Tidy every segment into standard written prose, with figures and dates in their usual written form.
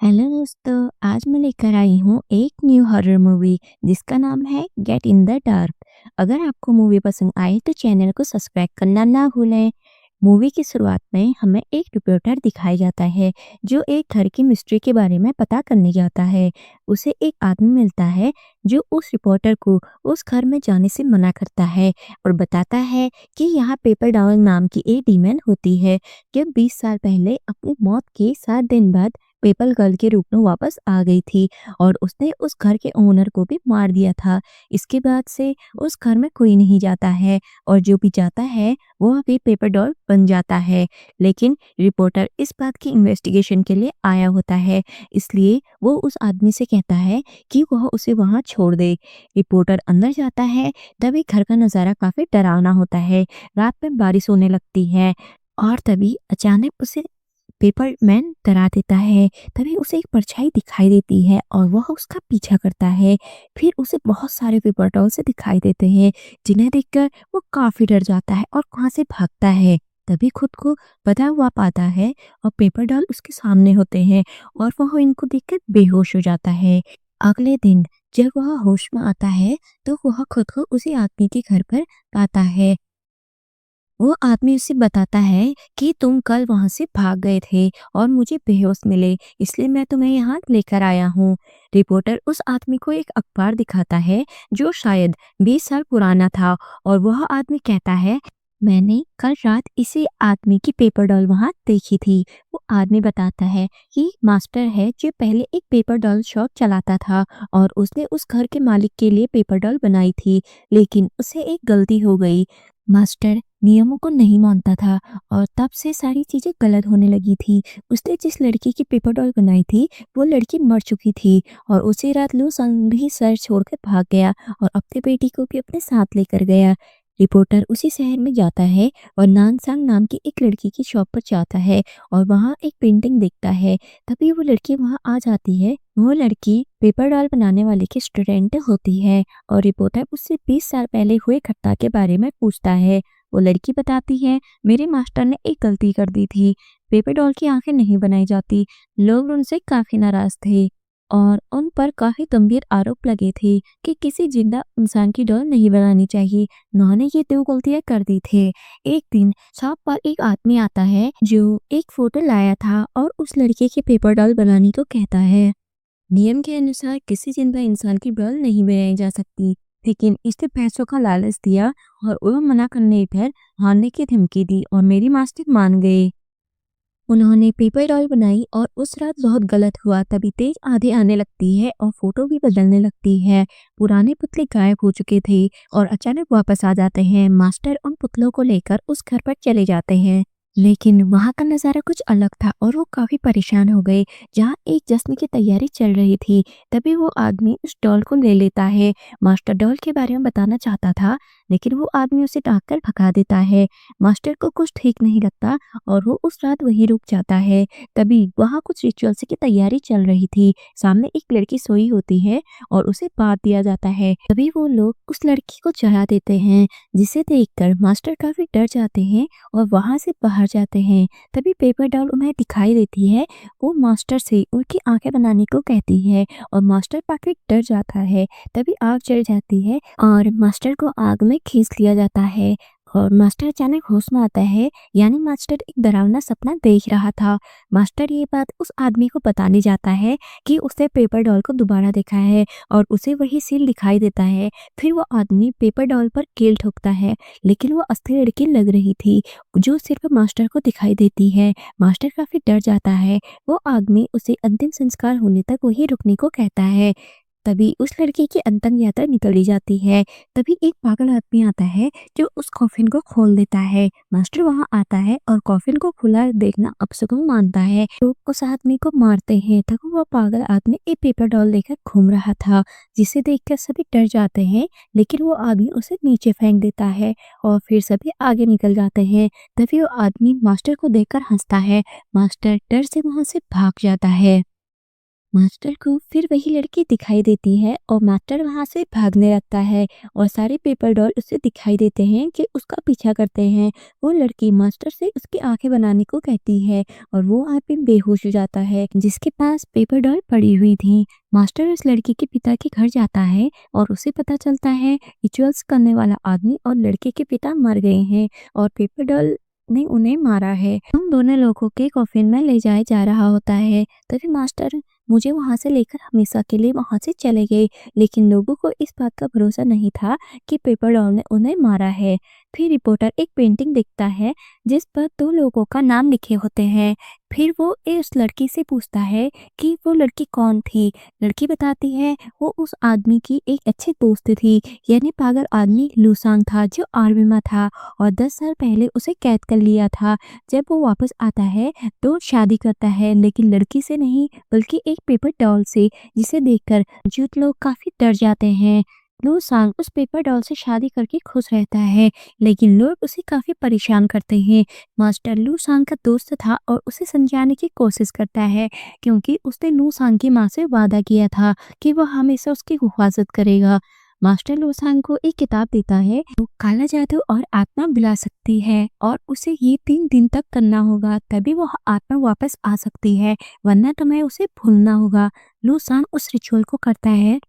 Hello दोस्तों, आज मैं लेकर आई हूँ एक न्यू हॉरर मूवी जिसका नाम है गेट इन द डार्क। अगर आपको मूवी पसंद आए तो चैनल को सब्सक्राइब करना ना भूलें। मूवी की शुरुआत में हमें एक रिपोर्टर दिखाया जाता है जो एक घर की मिस्ट्री के बारे में पता करने जाता है। उसे एक आदमी मिलता है जो उस रिपोर्टर को उस घर में जाने से मना करता है और बताता है कि यहाँ पेपर डॉल नाम की एक डीमन होती है जो 20 साल पहले अपनी मौत के 7 दिन बाद पेपल गर्ल के रूप में वापस आ गई थी और उसने उस घर के ओनर को भी मार दिया था। इसके बाद से उस घर में कोई नहीं जाता है और जो भी जाता है वो अभी पेपर डॉल बन जाता है। लेकिन रिपोर्टर इस बात की इन्वेस्टिगेशन के लिए आया होता है, इसलिए वो उस आदमी से कहता है कि वह उसे वहां छोड़ दे। रिपोर्टर अंदर जाता है, तभी घर का नज़ारा काफी डरावना होता है। रात में बारिश होने लगती है और तभी अचानक उसे पेपर मैन डरा देता है। तभी उसे एक परछाई दिखाई देती है और वह उसका पीछा करता है। फिर उसे बहुत सारे पेपर डॉल से दिखाई देते हैं जिन्हें देखकर वो काफी डर जाता है और वहां से भागता है। तभी खुद को पता हुआ पाता है और पेपर डॉल उसके सामने होते हैं और वह इनको देखकर बेहोश हो जाता है। अगले दिन जब वह होश में आता है तो वह खुद को उसी आदमी के घर पर पाता है। वो आदमी उसे बताता है कि तुम कल वहां से भाग गए थे और मुझे बेहोश मिले, इसलिए मैं तुम्हें यहाँ लेकर आया हूँ। रिपोर्टर उस आदमी को एक अखबार दिखाता है जो शायद 20 साल पुराना था और वह आदमी कहता है, मैंने कल रात इसी आदमी की पेपर डॉल वहां देखी थी। वो आदमी बताता है कि मास्टर है जो पहले एक पेपर डॉल शॉप चलाता था और उसने उस घर के मालिक के लिए पेपर डॉल बनाई थी, लेकिन उसे एक गलती हो गई। मास्टर नियमों को नहीं मानता था और तब से सारी चीजें गलत होने लगी थी। उसने जिस लड़की की पेपर डॉल बनाई थी वो लड़की मर चुकी थी और उसी रात लू संग भी शहर छोड़कर भाग गया और अपनी बेटी को भी अपने साथ लेकर गया। रिपोर्टर उसी शहर में जाता है और नानसांग नाम की एक लड़की की शॉप पर जाता है और वहाँ एक पेंटिंग देखता है। तभी वो लड़की वहाँ आ जाती है। वो लड़की पेपर डॉल बनाने वाले की स्टूडेंट होती है और रिपोर्टर उससे 20 साल पहले हुए घटना के बारे में पूछता है। वो लड़की बताती है, मेरे मास्टर ने एक गलती कर दी थी, पेपर डॉल की आंखें नहीं बनाई जाती। लोग उनसे काफी नाराज थे और उन पर काफी गंभीर आरोप लगे थे कि किसी जिंदा इंसान की डॉल नहीं बनानी चाहिए। उन्होंने ये 2 गलतियां कर दी थे। एक दिन शॉप पर एक आदमी आता है जो एक फोटो लाया था और उस लड़के की पेपर डॉल बनाने को कहता है। नियम के अनुसार किसी जिंदा इंसान की डॉल नहीं बनाई जा सकती, लेकिन इसने पैसों का लालच दिया और वह मना करने पर हारने की धमकी दी और मेरी मास्टर मान गए। उन्होंने पेपर डॉल बनाई और उस रात बहुत गलत हुआ। तभी तेज आंधी आने लगती है और फोटो भी बदलने लगती है। पुराने पुतले गायब हो चुके थे और अचानक वापस आ जाते हैं। मास्टर उन पुतलों को लेकर उस घर पर चले जाते हैं, लेकिन वहां का नजारा कुछ अलग था और वो काफी परेशान हो गए। जहाँ एक जश्न की तैयारी चल रही थी, तभी वो आदमी उस डॉल को ले लेता है। मास्टर डॉल के बारे में बताना चाहता था, लेकिन वो आदमी उसे डांटकर भगा देता है। मास्टर को कुछ ठीक नहीं लगता और वो उस रात वहीं रुक जाता है। तभी वहां कुछ रिचुअल्स की तैयारी चल रही थी। सामने एक लड़की सोई होती है और उसे बांध दिया जाता है। तभी वो लोग उस लड़की को जला देते हैं, जिसे देखकर मास्टर काफी डर जाते हैं और वहां से बाहर जाते हैं। तभी पेपर डॉल उन्हें दिखाई देती है। वो मास्टर से उनकी आंखें बनाने को कहती है और मास्टर काफी डर जाता है। तभी आग जल जाती है और मास्टर को आग में खींच लिया जाता है और मास्टर अचानक होश में आता है। यानी मास्टर एक डरावना सपना देख रहा था। मास्टर ये बात उस आदमी को बताने जाता है कि उसने पेपर डॉल को दोबारा देखा है और उसे वही सील दिखाई देता है। फिर वो आदमी पेपर डॉल पर कील ठोकता है, लेकिन वो असली लड़की लग रही थी जो सिर्फ मास्टर को दिखाई देती है। मास्टर काफी डर जाता है। वो आदमी उसे अंतिम संस्कार होने तक वहीं रुकने को कहता है। तभी उस लड़के की अंतिम यात्रा निकली जाती है। तभी एक पागल आदमी आता है जो उस कॉफिन को खोल देता है। मास्टर वहां आता है और कॉफिन को खुला देखना अपशगुन मानता है। लोग उस आदमी को मारते हैं। तब वो पागल आदमी एक पेपर डॉल लेकर घूम रहा था, जिसे देखकर सभी डर जाते हैं, लेकिन वो आदमी उसे नीचे फेंक देता है और फिर सभी आगे निकल जाते हैं। तभी वो आदमी मास्टर को देखकर हंसता है। मास्टर डर से वहां से भाग जाता है। मास्टर को फिर वही लड़की दिखाई देती है और मास्टर वहाँ से भागने लगता है और सारे पेपर डॉल उसे दिखाई देते हैं कि उसका पीछा करते हैं। वो लड़की मास्टर से उसकी आंखें बनाने को कहती है और वो आदमी बेहोश हो जाता है जिसके पास पेपर डॉल पड़ी हुई थी। मास्टर उस लड़की के पिता के घर जाता है और उसे पता चलता है रिचुअल्स करने वाला आदमी और लड़के के पिता मर गए हैं और पेपर डॉल ने उन्हें मारा है। उन दोनों लोगों के कॉफिन में ले जाया जा रहा होता है। तभी मास्टर मुझे वहाँ से लेकर हमेशा के लिए वहाँ से चले गए, लेकिन लोगों को इस बात का भरोसा नहीं था कि पेपर डॉल ने उन्हें मारा है। फिर रिपोर्टर एक पेंटिंग देखता है जिस पर दो लोगों का नाम लिखे होते हैं। फिर वो उस लड़की से पूछता है कि वो लड़की कौन थी। लड़की बताती है वो उस आदमी की एक अच्छी दोस्त थी, यानी पागल आदमी लूसांग था जो आर्मी में था और 10 साल पहले उसे कैद कर लिया था। जब वो वापस आता है तो शादी करता है, लेकिन लड़की से नहीं बल्कि एक पेपर डॉल से, जिसे देखकर मौजूद लोग काफी डर जाते हैं। लू सांग उस पेपर डॉल से शादी करके खुश रहता है, लेकिन लोग उसे काफी परेशान करते हैं। मास्टर लू सांग का दोस्त था और उसे समझाने की कोशिश करता है क्योंकि उसने लू सांग की माँ से वादा किया था कि वह हमेशा उसकी हिफाजत करेगा। मास्टर लू सांग को एक किताब देता है जो काला जादू और आत्मा बुला सकती है और उसे ये 3 दिन तक करना होगा, तभी वह आत्मा वापस आ सकती है, वरना तुम्हें उसे भूलना होगा। लू सांग उस रिचुअल को करता है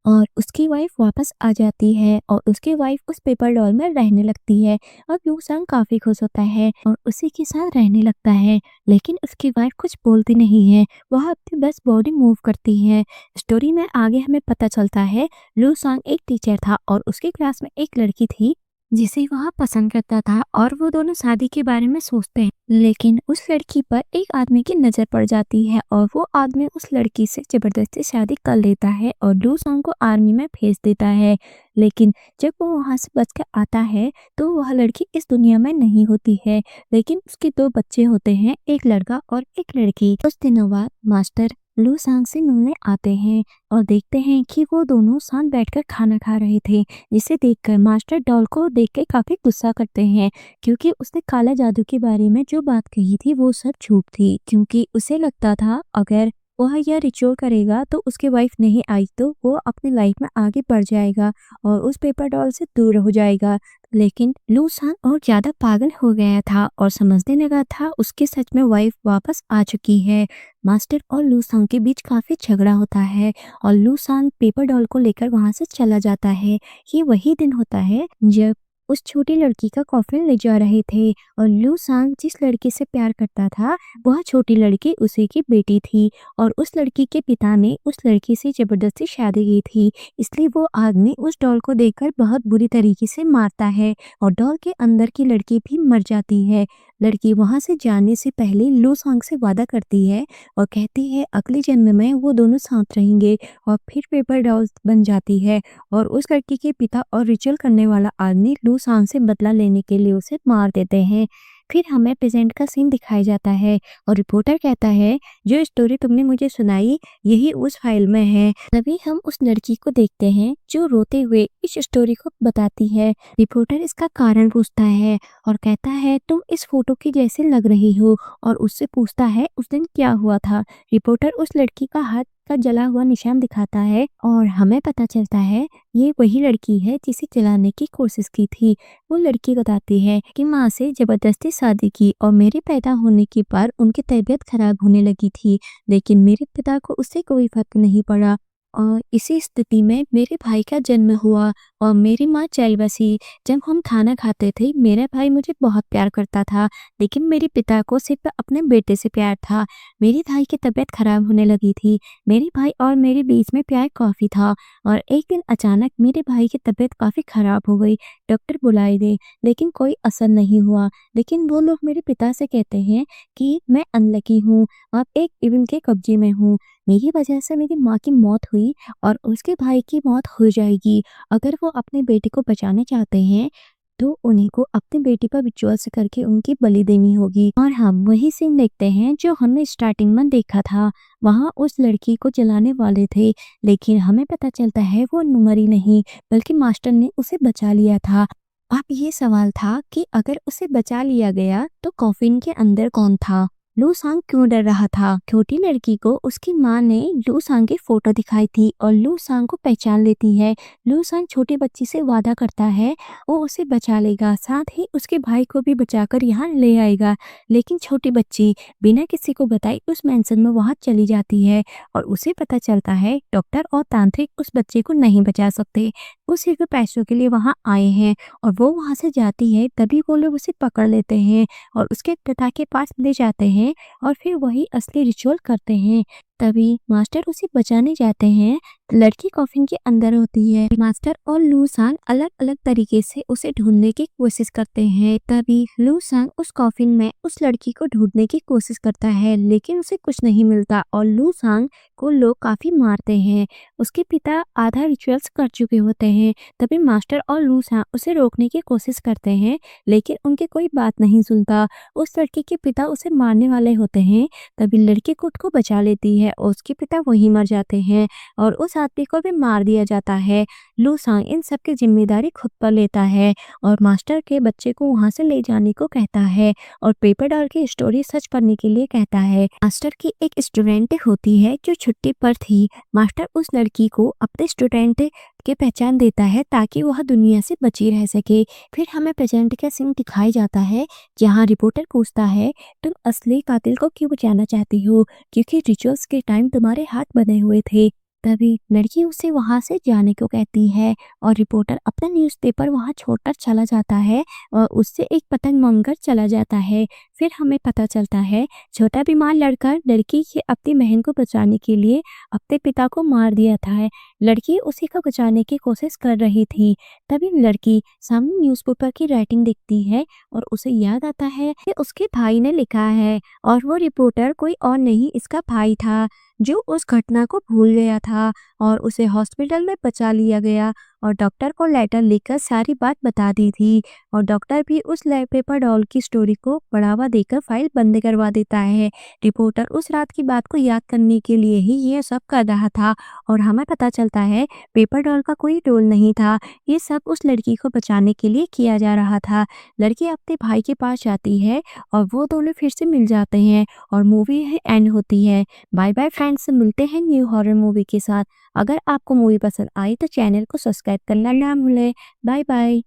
और उसकी वाइफ वापस आ जाती है और उसकी वाइफ उस पेपर डॉल में रहने लगती है और लू सांग काफी खुश होता है और उसी के साथ रहने लगता है। लेकिन उसकी वाइफ कुछ बोलती नहीं है, वह अपनी बस बॉडी मूव करती है। स्टोरी में आगे हमें पता चलता है लू सांग एक टीचर था और उसकी क्लास में एक लड़की थी जिसे वह पसंद करता था और वो दोनों शादी के बारे में सोचते हैं, लेकिन उस लड़की पर एक आदमी की नजर पड़ जाती है और वो आदमी उस लड़की से जबरदस्ती शादी कर लेता है और लू सांग को आर्मी में भेज देता है। लेकिन जब वो वहां से बचकर आता है तो वह लड़की इस दुनिया में नहीं होती है, लेकिन उसके 2 बच्चे होते हैं, एक लड़का और एक लड़की। कुछ दिनों बाद मास्टर लू सांग से मिलने आते हैं और देखते हैं कि वो दोनों साथ बैठकर खाना खा रहे थे, जिसे देखकर मास्टर डॉल को देख के काफी गुस्सा करते हैं क्योंकि उसने काला जादू के बारे में जो बात कही थी वो सब झूठ थी, क्योंकि उसे लगता था अगर वह यह रिचुअल करेगा तो उसकी वाइफ नहीं आई तो वो अपनी लाइफ में आगे बढ़ जाएगा और उस पेपर डॉल से दूर हो जाएगा। लेकिन लू सांग और ज्यादा पागल हो गया था और समझने लगा था उसकी सच में वाइफ वापस आ चुकी है। मास्टर और लू सांग के बीच काफी झगड़ा होता है और लू सांग पेपर डॉल को लेकर वहां से चला जाता है। ये वही दिन होता है जब उस छोटी लड़की का कॉफिन ले जा रहे थे और लू सांग जिस लड़की से प्यार करता था वह छोटी लड़की उसी की बेटी थी और उस लड़की के पिता ने उस लड़की से जबरदस्ती शादी की थी, इसलिए वो आदमी उस डॉल को देखकर बहुत बुरी तरीके से मारता है और डॉल के अंदर की लड़की भी मर जाती है। लड़की वहां से जाने से पहले लू सांग से वादा करती है और कहती है अगले जन्म में वो दोनों साथ रहेंगे और फिर पेपर डॉल बन जाती है और उस लड़की के पिता और रिचुअल करने वाला आदमी लू सांग से बदला लेने के लिए उसे मार देते हैं। फिर हमें प्रेजेंट का सीन दिखाया जाता है और रिपोर्टर कहता है जो स्टोरी तुमने मुझे सुनाई यही उस फाइल में है। तभी हम उस लड़की को देखते हैं जो रोते हुए इस स्टोरी को बताती है। रिपोर्टर इसका कारण पूछता है और कहता है तुम इस फोटो की जैसे लग रही हो और उससे पूछता है उस दिन क्या हुआ था। रिपोर्टर उस लड़की का हाथ का जला हुआ निशान दिखाता है और हमें पता चलता है ये वही लड़की है जिसे जलाने की कोशिश की थी। वो लड़की बताती है कि माँ से जबरदस्ती शादी की और मेरे पैदा होने के बाद उनकी तबीयत खराब होने लगी थी, लेकिन मेरे पिता को उससे कोई फर्क नहीं पड़ा और इसी स्थिति में मेरे भाई का जन्म हुआ और मेरी माँ चल बसी। जब हम खाना खाते थे मेरा भाई मुझे बहुत प्यार करता था, लेकिन मेरे पिता को सिर्फ अपने बेटे से प्यार था। मेरे भाई की तबीयत खराब होने लगी थी, मेरे भाई और मेरे बीच में प्यार काफी था और एक दिन अचानक मेरे भाई की तबीयत काफी खराब हो गई। डॉक्टर बुलाए गए लेकिन कोई असर नहीं हुआ। लेकिन वो लोग मेरे पिता से कहते हैं कि मैं अनलकी हूँ, अब एक इवेंट के कब्जे में हूँ, मेरी वजह से मेरी माँ की मौत हुई और उसके भाई की मौत हो जाएगी। अगर वो अपने बेटे को बचाने चाहते हैं तो उन्हीं को अपनी बेटी पर विश्वास करके उनकी बलि देनी होगी। और हम वही सीन देखते हैं जो हमने स्टार्टिंग में देखा था। वहाँ उस लड़की को जलाने वाले थे, लेकिन हमें पता चलता है वो मरी नहीं बल्कि मास्टर ने उसे बचा लिया था। अब ये सवाल था कि अगर उसे बचा लिया गया तो कॉफिन के अंदर कौन था। लू सांग क्यों डर रहा था। छोटी लड़की को उसकी माँ ने लू सांग की फोटो दिखाई थी और लू सांग को पहचान लेती है। लू सांग छोटी बच्ची से वादा करता है वो उसे बचा लेगा, साथ ही उसके भाई को भी बचाकर यहाँ ले आएगा। लेकिन छोटी बच्ची बिना किसी को बताए उस मेंशन में वहां चली जाती है और उसे पता चलता है डॉक्टर और तांत्रिक उस बच्चे को नहीं बचा सकते, वो सिर्फ पैसों के लिए वहां आए हैं। और वो वहां से जाती है तभी वो लोग उसे पकड़ लेते हैं और उसके पिता के पास ले जाते हैं और फिर वही असली रिचुअल करते हैं। तभी मास्टर उसे बचाने जाते हैं। लड़की कॉफिन के अंदर होती है। मास्टर और लू सांग अलग अलग तरीके से उसे ढूंढने की कोशिश करते हैं। तभी लू सांग उस कॉफिन में उस लड़की को ढूंढने की कोशिश करता है लेकिन उसे कुछ नहीं मिलता और लू सांग को लोग काफी मारते हैं। उसके पिता आधा रिचुअल्स कर चुके होते हैं। तभी मास्टर और लू सांग उसे रोकने की कोशिश करते हैं लेकिन उनकी कोई बात नहीं सुनता। उस लड़की के पिता उसे मारने वाले होते हैं। तभी लड़की खुद को बचा लेती है और उसके पिता वहीं मर जाते हैं और उस आदमी को भी मार दिया जाता है। लू सांग इन सब की जिम्मेदारी खुद पर लेता है और मास्टर के बच्चे को वहां से ले जाने को कहता है और पेपर डॉल की स्टोरी सच करने के लिए कहता है। मास्टर की एक स्टूडेंट होती है जो छुट्टी पर थी। मास्टर उस लड़की को अपने स्टूडेंट के पहचान देता है ताकि वह दुनिया से बची रह सके। फिर हमें प्रेजेंट का सीन दिखाया जाता है जहाँ रिपोर्टर पूछता है तुम असली कातिल को क्यों बचाना चाहती हो, क्योंकि रिचुअल्स के टाइम तुम्हारे हाथ बंधे हुए थे। तभी लड़की उसे वहां से जाने को कहती है और रिपोर्टर अपना न्यूज़पेपर वहां छोड़कर चला जाता है और उससे एक पतंग मांगकर चला जाता है। फिर हमें पता चलता है छोटा बीमार लड़का लड़की की अपनी बहन को बचाने के लिए अपने पिता को मार दिया था। लड़की उसी को बचाने की कोशिश कर रही थी। तभी लड़की सामने न्यूज़पेपर की राइटिंग देखती है और उसे याद आता है कि उसके भाई ने लिखा है और वो रिपोर्टर कोई और नहीं इसका भाई था जो उस घटना को भूल गया था और उसे हॉस्पिटल में बचा लिया गया और डॉक्टर को लेटर लिखकर सारी बात बता दी थी और डॉक्टर भी उस पेपर डॉल की स्टोरी को बढ़ावा देकर फाइल बंद करवा देता है। रिपोर्टर उस रात की बात को याद करने के लिए ही ये सब कर रहा था और हमें पता चलता है पेपर डॉल का कोई रोल नहीं था, ये सब उस लड़की को बचाने के लिए किया जा रहा था। लड़की अपने भाई के पास जाती है और वो दोनों फिर से मिल जाते हैं और मूवी एंड होती है। बाय बाय फ्रेंड्स, मिलते हैं न्यू हॉरर मूवी के साथ। अगर आपको मूवी पसंद आई तो चैनल को सब्सक्राइब करना ना भूलें। Bye bye.